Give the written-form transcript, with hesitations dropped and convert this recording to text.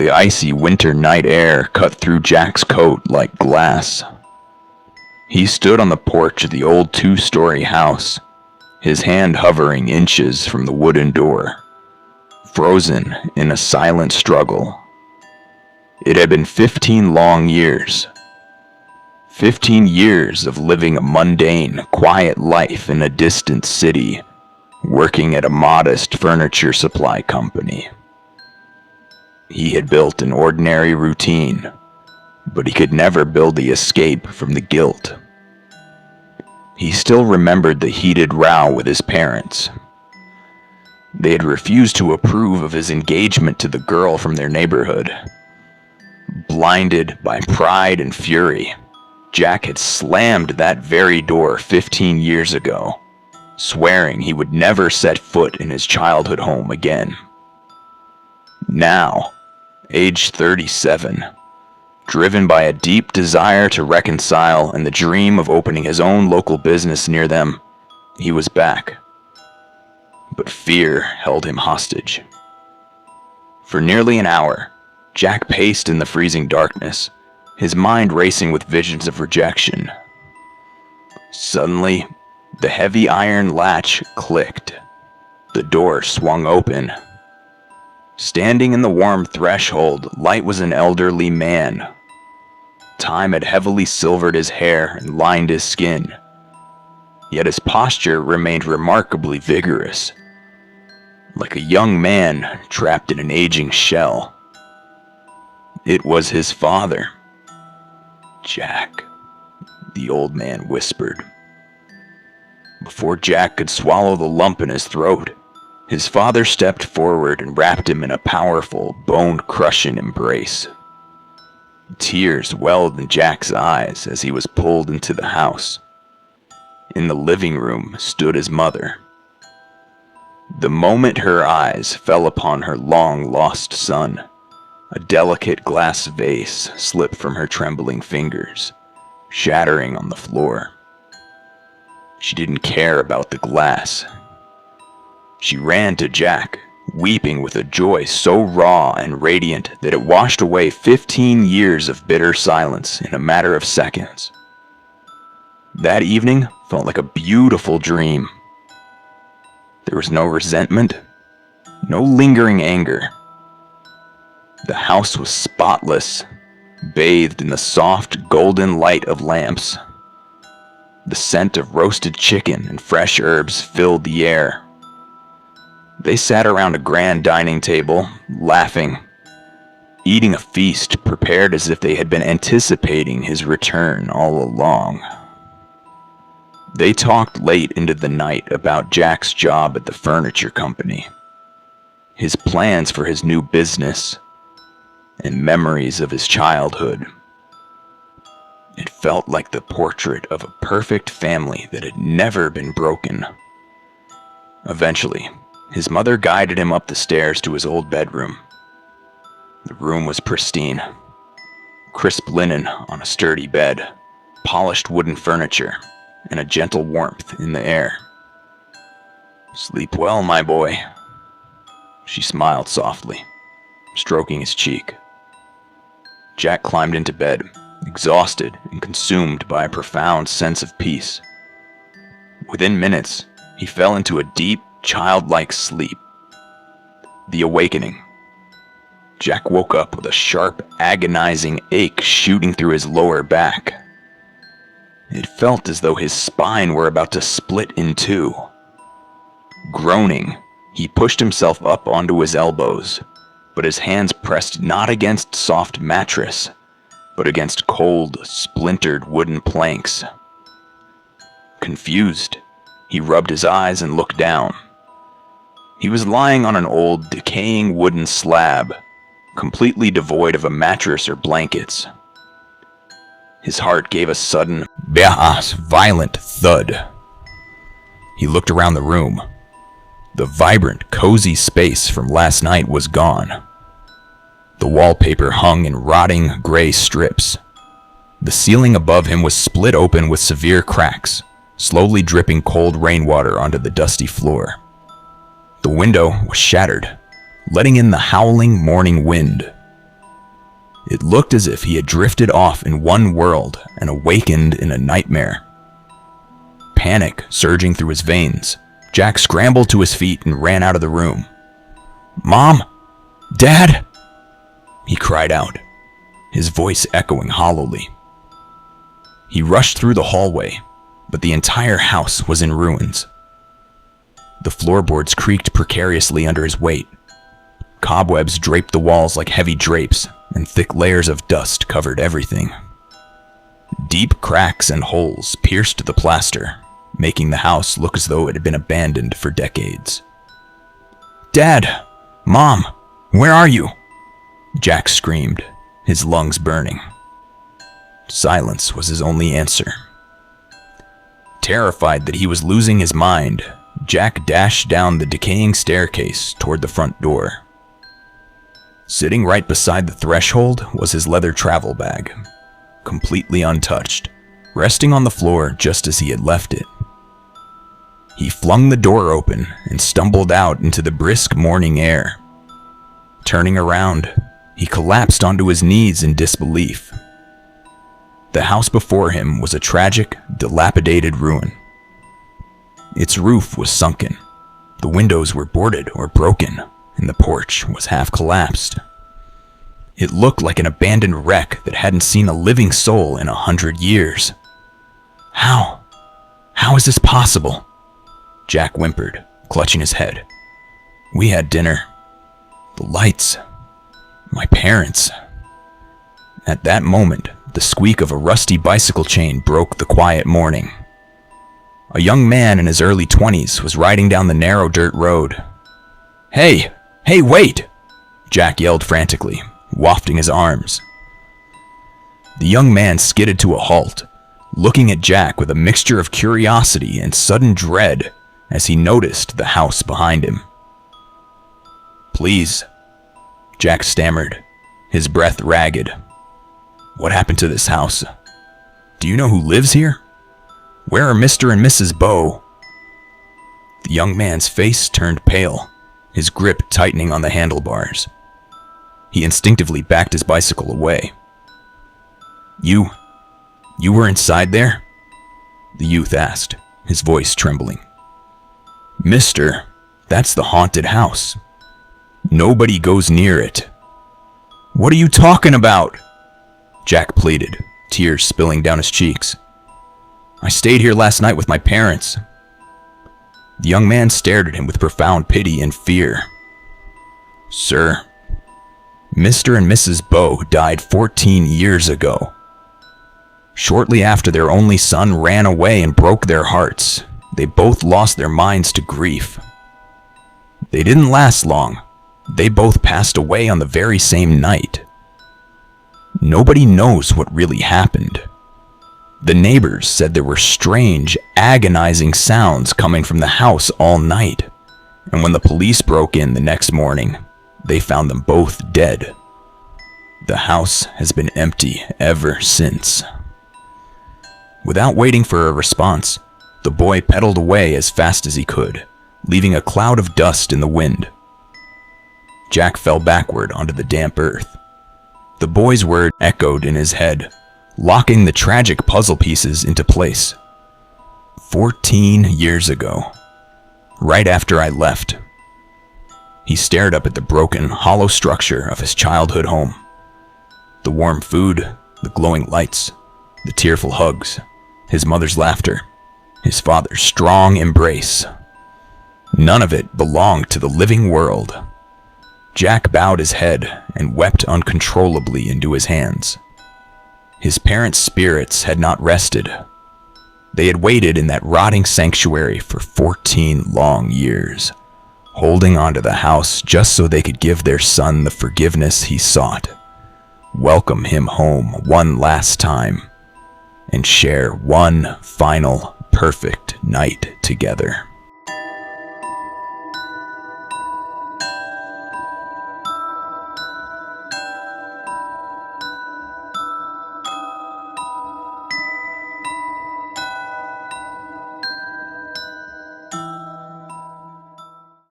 The icy winter night air cut through Jack's coat like glass. He stood on the porch of the old two-story house, his hand hovering inches from the wooden door, frozen in a silent struggle. It had been 15 long years. 15 years of living a mundane, quiet life in a distant city, working at a modest furniture supply company. He had built an ordinary routine, but he could never build the escape from the guilt. He still remembered the heated row with his parents. They had refused to approve of his engagement to the girl from their neighborhood. Blinded by pride and fury, Jack had slammed that very door 15 years ago, swearing he would never set foot in his childhood home again. Now, age 37, driven by a deep desire to reconcile and the dream of opening his own local business near them, he was back. But fear held him hostage. For nearly an hour, Jack paced in the freezing darkness, his mind racing with visions of rejection. Suddenly, the heavy iron latch clicked. The door swung open. Standing in the warm threshold, light was an elderly man. Time had heavily silvered his hair and lined his skin, yet his posture remained remarkably vigorous, like a young man trapped in an aging shell. It was his father. "Jack," the old man whispered. Before Jack could swallow the lump in his throat, his father stepped forward and wrapped him in a powerful, bone-crushing embrace. Tears welled in Jack's eyes as he was pulled into the house. In the living room stood his mother. The moment her eyes fell upon her long-lost son, a delicate glass vase slipped from her trembling fingers, shattering on the floor. She didn't care about the glass. She ran to Jack, weeping with a joy so raw and radiant that it washed away 15 years of bitter silence in a matter of seconds. That evening felt like a beautiful dream. There was no resentment, no lingering anger. The house was spotless, bathed in the soft golden light of lamps. The scent of roasted chicken and fresh herbs filled the air. They sat around a grand dining table, laughing, eating a feast prepared as if they had been anticipating his return all along. They talked late into the night about Jack's job at the furniture company, his plans for his new business, and memories of his childhood. It felt like the portrait of a perfect family that had never been broken. Eventually, his mother guided him up the stairs to his old bedroom. The room was pristine. Crisp linen on a sturdy bed, polished wooden furniture, and a gentle warmth in the air. "Sleep well, my boy." She smiled softly, stroking his cheek. Jack climbed into bed, exhausted and consumed by a profound sense of peace. Within minutes, he fell into a deep, childlike sleep. The awakening. Jack woke up with a sharp, agonizing ache shooting through his lower back. It felt as though his spine were about to split in two. Groaning, he pushed himself up onto his elbows, but his hands pressed not against soft mattress, but against cold, splintered wooden planks. Confused, he rubbed his eyes and looked down. He was lying on an old, decaying wooden slab, completely devoid of a mattress or blankets. His heart gave a sudden, violent thud. He looked around the room. The vibrant, cozy space from last night was gone. The wallpaper hung in rotting gray strips. The ceiling above him was split open with severe cracks, slowly dripping cold rainwater onto the dusty floor. The window was shattered, letting in the howling morning wind. It looked as if he had drifted off in one world and awakened in a nightmare. Panic surging through his veins, Jack scrambled to his feet and ran out of the room. "Mom? Dad?" he cried out, his voice echoing hollowly. He rushed through the hallway, but the entire house was in ruins. The floorboards creaked precariously under his weight. Cobwebs draped the walls like heavy drapes, and thick layers of dust covered everything. Deep cracks and holes pierced the plaster, making the house look as though it had been abandoned for decades. "Dad! Mom! Where are you?" Jack screamed, his lungs burning. Silence was his only answer. Terrified that he was losing his mind, Jack dashed down the decaying staircase toward the front door. Sitting right beside the threshold was his leather travel bag, completely untouched, resting on the floor just as he had left it. He flung the door open and stumbled out into the brisk morning air. Turning around, he collapsed onto his knees in disbelief. The house before him was a tragic, dilapidated ruin. Its roof was sunken, the windows were boarded or broken, and the porch was half collapsed. It looked like an abandoned wreck that hadn't seen a living soul in 100 years. How is this possible?" Jack whimpered, clutching his head. "We had dinner. The lights. My parents." At that moment, the squeak of a rusty bicycle chain broke the quiet morning. A young man in his early 20s was riding down the narrow dirt road. Hey, wait!" Jack yelled frantically, wafting his arms. The young man skidded to a halt, looking at Jack with a mixture of curiosity and sudden dread as he noticed the house behind him. "Please," Jack stammered, his breath ragged. "What happened to this house? Do you know who lives here? Where are Mr. and Mrs. Bow?" The young man's face turned pale, his grip tightening on the handlebars. He instinctively backed his bicycle away. You were inside there?" the youth asked, his voice trembling. "Mister, that's the haunted house. Nobody goes near it." "What are you talking about?" Jack pleaded, tears spilling down his cheeks. "I stayed here last night with my parents." The young man stared at him with profound pity and fear. "Sir, Mr. and Mrs. Bow died 14 years ago. Shortly after their only son ran away and broke their hearts, they both lost their minds to grief. They didn't last long. They both passed away on the very same night. Nobody knows what really happened. The neighbors said there were strange, agonizing sounds coming from the house all night, and when the police broke in the next morning, they found them both dead. The house has been empty ever since." Without waiting for a response, the boy pedaled away as fast as he could, leaving a cloud of dust in the wind. Jack fell backward onto the damp earth. The boy's word echoed in his head, locking the tragic puzzle pieces into place. 14 years ago, right after I left. He stared up at the broken, hollow structure of his childhood home. The warm food, the glowing lights, the tearful hugs, his mother's laughter, his father's strong embrace. None of it belonged to the living world. Jack bowed his head and wept uncontrollably into his hands. His parents' spirits had not rested. They had waited in that rotting sanctuary for 14 long years, holding onto the house just so they could give their son the forgiveness he sought, welcome him home one last time, and share one final perfect night together.